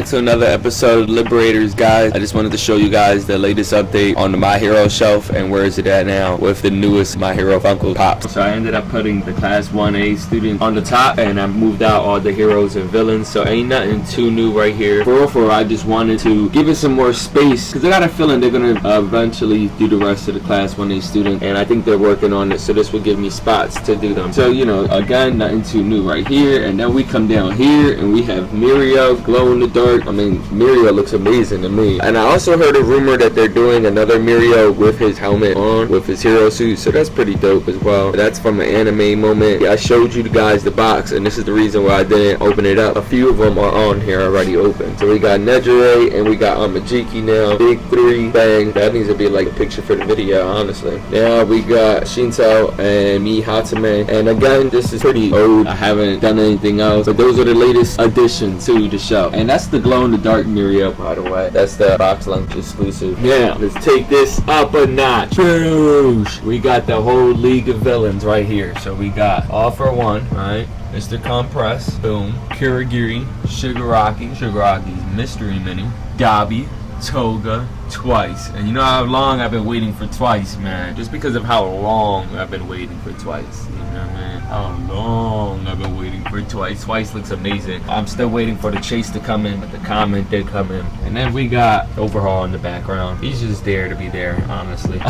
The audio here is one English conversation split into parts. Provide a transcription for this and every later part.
back to another episode of Liberators, guys. I just wanted to show you guys the latest update on the My Hero shelf and where is it at now with the newest My Hero Funko Pops. So I ended up putting the Class 1A student on the top, and I moved out all the heroes and villains, so ain't nothing too new right here. For I just wanted to give it some more space because I got a feeling they're going to eventually do the rest of the Class 1A student, and I think they're working on it, so this will give me spots to do them. So, you know, again, nothing too new right here, and then we come down here and we have Mirio glow in the dark. I mean, Mirio looks amazing to me. And I also heard a rumor that they're doing another Mirio with his helmet on, with his hero suit, so that's pretty dope as well. That's from an anime moment. I showed you guys the box, and this is the reason why I didn't open it up. A few of them are on here already open. So we got Nejire and we got Amajiki now. Big 3, bang. That needs to be like a picture for the video, honestly. Now we got Shinto and Mi Hatame. And again, this is pretty old. I haven't done anything else, but those are the latest additions to the show. And that's the glow in the dark Mirio, by the way. That's the box lunch exclusive. Now let's take this up a notch. Boosh. We got the whole league of villains right here. So we got All For One, right? Mr. Compress, boom. Kurogiri, Shigaraki's Mystery Mini, Gabi, Toga, Twice. And you know how long I've been waiting for Twice, man. Just because of how long I've been waiting for Twice. You know what I mean? How long I've been waiting for Twice. Twice looks amazing. I'm still waiting for the chase to come in, but the comment did come in. And then we got Overhaul in the background. He's just there to be there, honestly.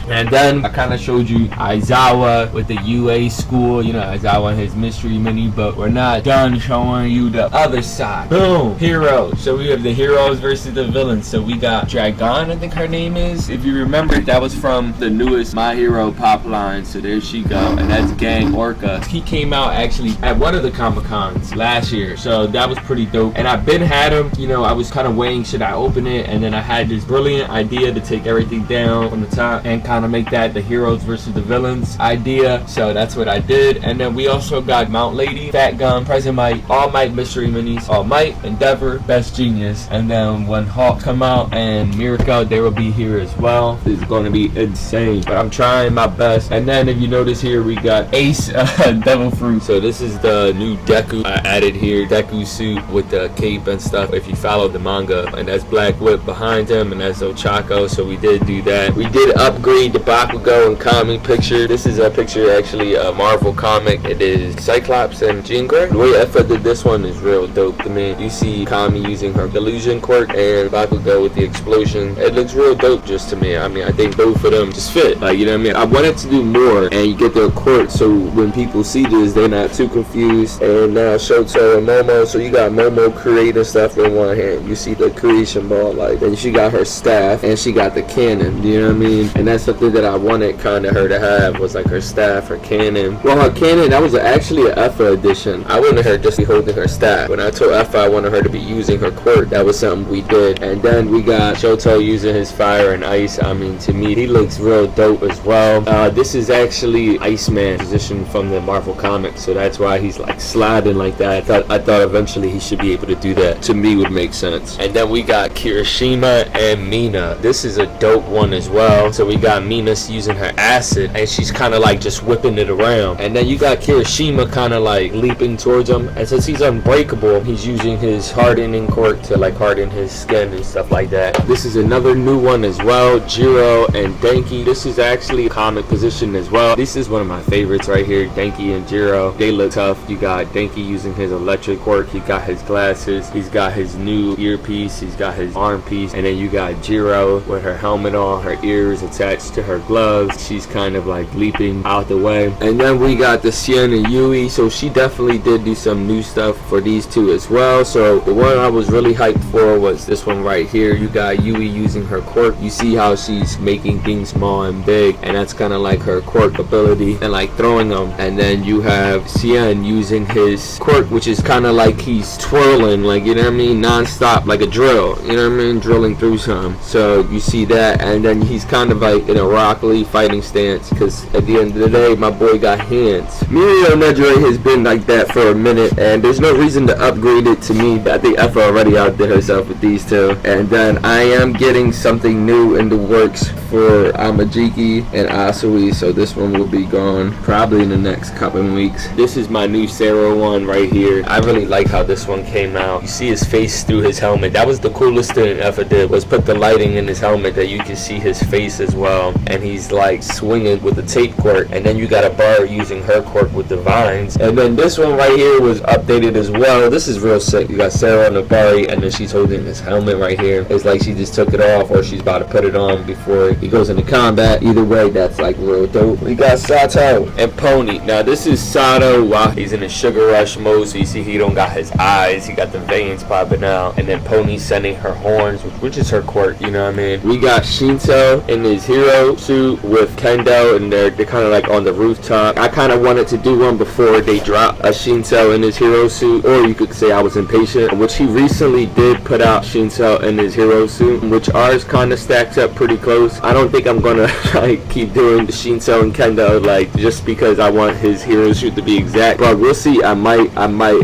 And then I kind of showed you Aizawa with the UA school. You know, Aizawa and his mystery mini, but we're not done showing you the other side. Boom! Heroes. So we have the heroes versus the villains. So we got Dragon, I think her name is. If you remember, that was from the newest My Hero Pop line. So there she go. And that's Gang Orca. He came out actually at one of the Comic-Cons last year. So that was pretty dope. And I've been had him. You know, I was kind of weighing, should I open it? And then I had this brilliant idea to take everything down from the top and kind of make that the heroes versus the villains idea. So that's what I did. And then we also got Mount Lady, Fat Gun, Present Might, All Might Mystery Minis, All Might, Endeavor, Best Genius. And then when Hawk come out and Miracle, they will be here as well. It's going to be insane, but I'm trying my best. And then if you notice here, we got Ace Devil Fruit. So this is the new Deku I added here. Deku suit with the cape and stuff if you follow the manga. And that's Black Whip behind him, and that's Ochako. So we did do that. We did upgrade the Bakugo and Kami picture. This is a picture, actually a Marvel comic. It is Cyclops and Jean Grey. The way Effa did this one is real dope to me. You see Kami using her illusion quirk and Bakugo with the explosion. It looks real dope just to me. I mean, I think both of them just fit. Like, you know what I mean? I wanted to do more, and you get their quirk, so when people see this, they're not too confused. And now Shoto and Momo. So you got Momo creating stuff in one hand. You see the creation ball, like, and she got her staff, and she got the cannon. You know what I mean? And that's something that I wanted kind of her to have, was like her staff, her cannon. Well, her cannon, that was actually an Effa edition. I wanted her just to be holding her staff. When I told Effa I wanted her to be using her quirk, that was something we did. And then we got Shoto using his fire and ice. I mean, to me, he looks real dope as well. This is actually Iceman position from the Marvel comics, so that's why he's like sliding like that. I thought eventually he should be able to do that. To me, would make sense. And then we got Kirishima and Mina. This is a dope one as well. So we got Mina using her acid, and she's kind of like just whipping it around. And then you got Kirishima kind of like leaping towards him, and since he's unbreakable, he's using his hardening quirk to like harden his skin and stuff like that. This is another new one as well, Jiro and Denki. This is actually a comic position as well. This is one of my favorites right here, Denki and Jiro. They look tough. You got Denki using his electric quirk. He got his glasses. He's got his new earpiece. He's got his arm piece. And then you got Jiro with her helmet on, her ears attached to her gloves. She's kind of like leaping out the way. And then we got the Sien and Yui. So she definitely did do some new stuff for these two as well. So the one I was really hyped for was this one right here. You got Yui using her quirk. You see how she's making things small and big, and that's kind of like her quirk ability, and like throwing them. And then you have Sien using his quirk, which is kind of like he's twirling, like, you know what I mean, non-stop, like a drill, you know what I mean, drilling through some. So you see that, and then he's kind of like in a a Rock Lee fighting stance, because at the end of the day, my boy got hands. Mirio Nedre has been like that for a minute, and there's no reason to upgrade it to me. I think Effa already outdid herself with these two. And then I am getting something new in the works for Amajiki and Asui, so this one will be gone probably in the next couple of weeks. This is my new Sero one right here. I really like how this one came out. You see his face through his helmet. That was the coolest thing Effa did, was put the lighting in his helmet that you can see his face as well. And he's like swinging with the tape quirk, and then you got a bar using her quirk with the vines. And then this one right here was updated as well. This is real sick. You got Sarah and Nabari, and then she's holding his helmet right here. It's like she just took it off, or she's about to put it on before he goes into combat. Either way, that's like real dope. We got Sato and Pony. Now this is Sato while he's in a sugar rush mode, so you see he don't got his eyes, he got the veins popping out. And then Pony's sending her horns, which is her quirk, you know what I mean? We got Shinto in his hero suit with Kendo, and they're kind of like on the rooftop. I kind of wanted to do one before they drop a Shinto in his hero suit, or you could say I was impatient, which he recently did put out Shinto in his hero suit, which ours kind of stacks up pretty close. I don't think I'm gonna like keep doing the Shinto and Kendo like just because I want his hero suit to be exact, but we'll see. I might I might.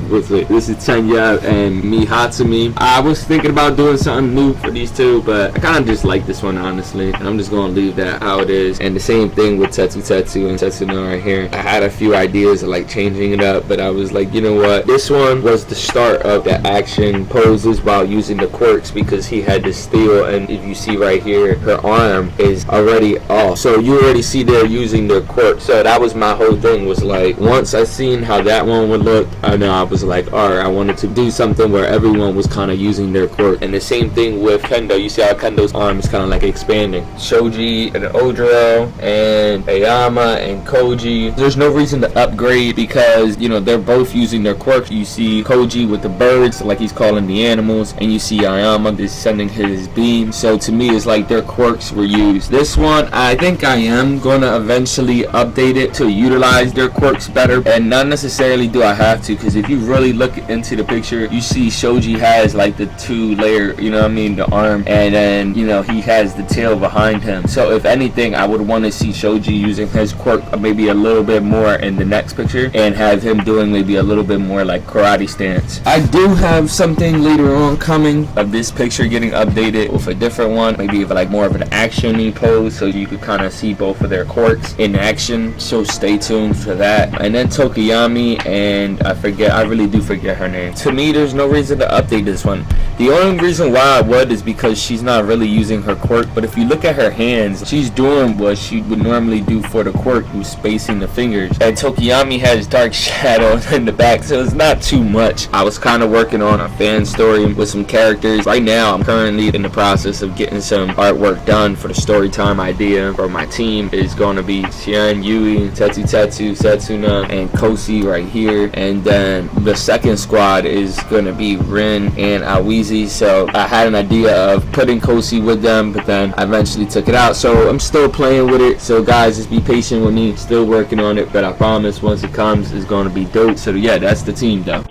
What's it? This is Tenya and Mihatsumi. I was thinking about doing something new for these two, but I kind of just like this one honestly, and I'm just gonna leave that how it is. And the same thing with Tetsu and Tetsuno right here. I had a few ideas of like changing it up, but I was like, you know what, this one was the start of the action poses while using the quirks, because he had to steal, and if you see right here, her arm is already off, so you already see they're using their quirk. So that was my whole thing, was like, once I seen how that one would look, I know I was like, alright, I wanted to do something where everyone was kind of using their quirk. And the same thing with Kendo. You see how Kendo's arm is kind of like expanding. Shoji and Odro and Ayama and Koji, there's no reason to upgrade, because you know they're both using their quirks. You see Koji with the birds, like he's calling the animals, and you see Ayama is sending his beam. So to me, it's like their quirks were used. This one, I think I am gonna eventually update it to utilize their quirks better, and not necessarily do I have to, because if you really look into the picture, you see Shoji has like the two layer, you know what I mean, the arm, and then you know he has the tail behind him. So if anything, I would want to see Shoji using his quirk maybe a little bit more in the next picture, and have him doing maybe a little bit more like karate stance. I do have something later on coming of this picture getting updated with a different one, maybe like more of an action-y pose, so you could kind of see both of their quirks in action, so stay tuned for that. And then Tokiyami, and I really do forget her name. To me, there's no reason to update this one. The only reason why I would is because she's not really using her quirk, but if you look at her hands, she's doing what she would normally do for the quirk, who's spacing the fingers. And Tokiyami has dark shadow in the back, so it's not too much. I was kind of working on a fan story with some characters. Right now, I'm currently in the process of getting some artwork done for the story time idea. For my team is going to be Xian, Yui, Tetsu, Setsuna, and Kosi right here. And then the second squad is going to be Rin and Awizi. So I had an idea of putting Kosi with them, but then I eventually took it out. So I'm still playing with it. So guys, just be patient with me. Still working on it, but I promise once it comes, it's going to be dope. So yeah, that's the team though.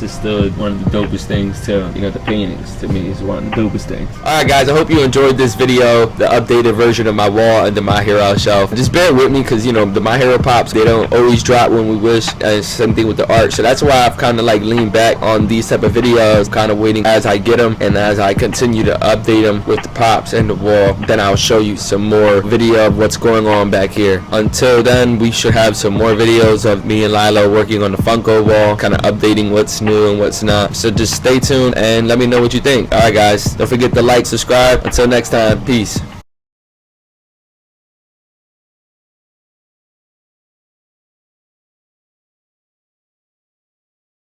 this is still one of the dopest things too. You know, the paintings to me is one of the dopest things. Alright guys, I hope you enjoyed this video, the updated version of my wall and the My Hero shelf. Just bear with me because, you know, the My Hero Pops, they don't always drop when we wish, and same thing with the art. So that's why I've kind of like leaned back on these type of videos, kind of waiting as I get them, and as I continue to update them with the pops and the wall, then I'll show you some more video of what's going on back here. Until then, we should have some more videos of me and Lilo working on the Funko wall, kind of updating what's new and what's not. So just stay tuned and let me know what you think. Alright guys, don't forget to like, subscribe. Until next time, peace.